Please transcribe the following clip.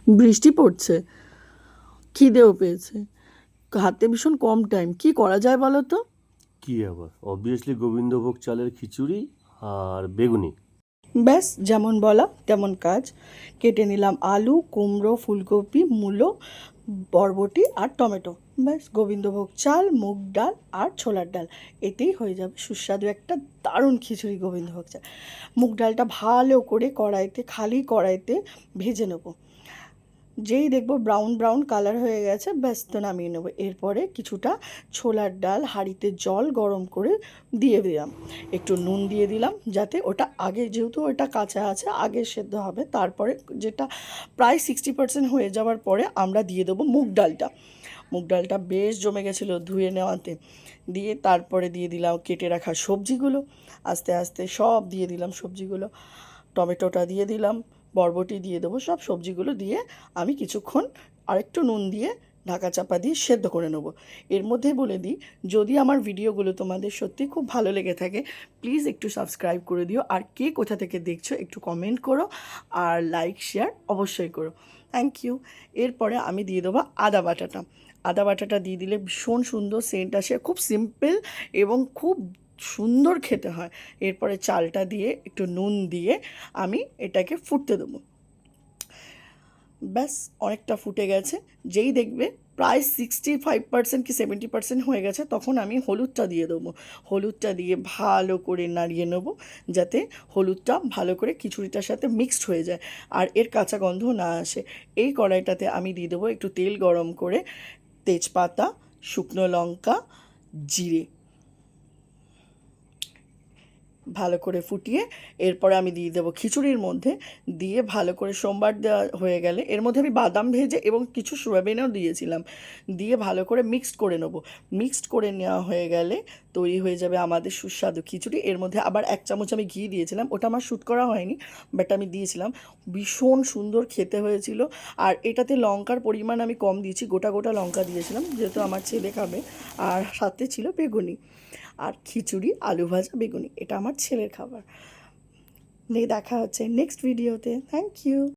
বৃষ্টি পড়ছে, খিদেও পেয়েছে, হাতে ভীষণ কম টাইম, কি করা যায় বলো তো? কি আবার, অবভিয়াসলি গোবিন্দভোগ চালের খিচুড়ি আর বেগুনি। ব্যাস, যেমন বলা তেমন কাজ। কেটে নিলাম আলু, কুমড়ো, ফুলকপি, মূলো, বরবটি আর টমেটো। ব্যাস, গোবিন্দভোগ চাল, মুগ ডাল আর ছোলার ডাল, এতেই হয়ে যাবে সুস্বাদু একটা দারুণ খিচুড়ি গোবিন্দভোগ চাল। মুগ ডালটা ভালো করে কড়াইতে, খালি কড়াইতে ভেজে নেবো। যেই দেখবো ব্রাউন ব্রাউন কালার হয়ে গেছে, ব্যাস তো নামিয়ে নেবো। এরপরে কিছুটা ছোলার ডাল হাঁড়িতে জল গরম করে দিয়ে দিলাম, একটু নুন দিয়ে দিলাম, যাতে ওটা আগে, যেহেতু ওটা কাঁচা আছে আগে সেদ্ধ হবে। তারপরে যেটা প্রায় 60% হয়ে যাওয়ার পরে আমরা দিয়ে দেবো মুগ ডালটা। মুগ ডালটা বেশ জমে গেছিলো ধুয়ে নেওয়াতে, দিয়ে তারপরে দিয়ে দিলাম কেটে রাখা সবজিগুলো, আস্তে আস্তে সব দিয়ে দিলাম সবজিগুলো, টমেটোটা দিয়ে দিলাম, বরবটি দিয়ে দেবো, সব সবজিগুলো দিয়ে আমি কিছুক্ষণ আরেকটু নুন দিয়ে ঢাকা চাপা দিয়ে সেদ্ধ করে নেবো। এর মধ্যে বলে দিই, যদি আমার ভিডিওগুলো তোমাদের সত্যি খুব ভালো লেগে থাকে, প্লিজ একটু সাবস্ক্রাইব করে দিও, আর কে কোথা থেকে দেখছো একটু কমেন্ট করো, আর লাইক শেয়ার অবশ্যই করো। Thank you. এরপরে আমি দিয়ে দেবো আদা বাটাটা। আদা বাটাটা দিয়ে দিলে ভীষণ সুন্দর সেন্ট আসে, খুব সিম্পল এবং খুব সুন্দর খেতে হয়। এরপরে চালটা দিয়ে একটু নুন দিয়ে আমি এটাকে ফুটতে দেবো। ব্যাস, অনেকটা ফুটে গেছে, যেই দেখবে প্রায় 65% কি 70% হয়ে গেছে, তখন আমি হলুদটা দিয়ে দেবো। হলুদটা দিয়ে ভালো করে নাড়িয়ে নেবো, যাতে হলুদটা ভালো করে খিচুড়িটার সাথে মিক্সড হয়ে যায় আর এর কাঁচা গন্ধ না আসে। এই কড়াইটাতে আমি দিয়ে দেবো একটু তেল গরম করে, তেজপাতা, শুকনো লঙ্কা, জিরে, ভালো করে ফুটিয়ে এরপরে আমি দিয়ে দেবো খিচুড়ির মধ্যে, দিয়ে ভালো করে সোমবার দেওয়া হয়ে গেলে এর মধ্যে আমি বাদাম ভেজে এবং কিছু সয়াবিনও দিয়েছিলাম, দিয়ে ভালো করে মিক্সড করে নেবো। মিক্সড করে নেওয়া হয়ে গেলে তৈরি হয়ে যাবে আমাদের সুস্বাদু খিচুড়ি। এর মধ্যে আবার 1 চামচ আমি ঘি দিয়েছিলাম, ওটা আমার শ্যুট করা হয়নি, বাট আমি দিয়েছিলাম, ভীষণ সুন্দর খেতে হয়েছিল। আর এটাতে লঙ্কার পরিমাণ আমি কম দিয়েছি, গোটা গোটা লঙ্কা দিয়েছিলাম যেহেতু আমার ছেলে খাবে। আর সাথে ছিল বেগুনি, আর খিচুড়ি, আলু ভাজা, বেগুনি, এটা আমার ছেলের খাবার। দেখা হচ্ছে নেক্সট ভিডিওতে। Thank you.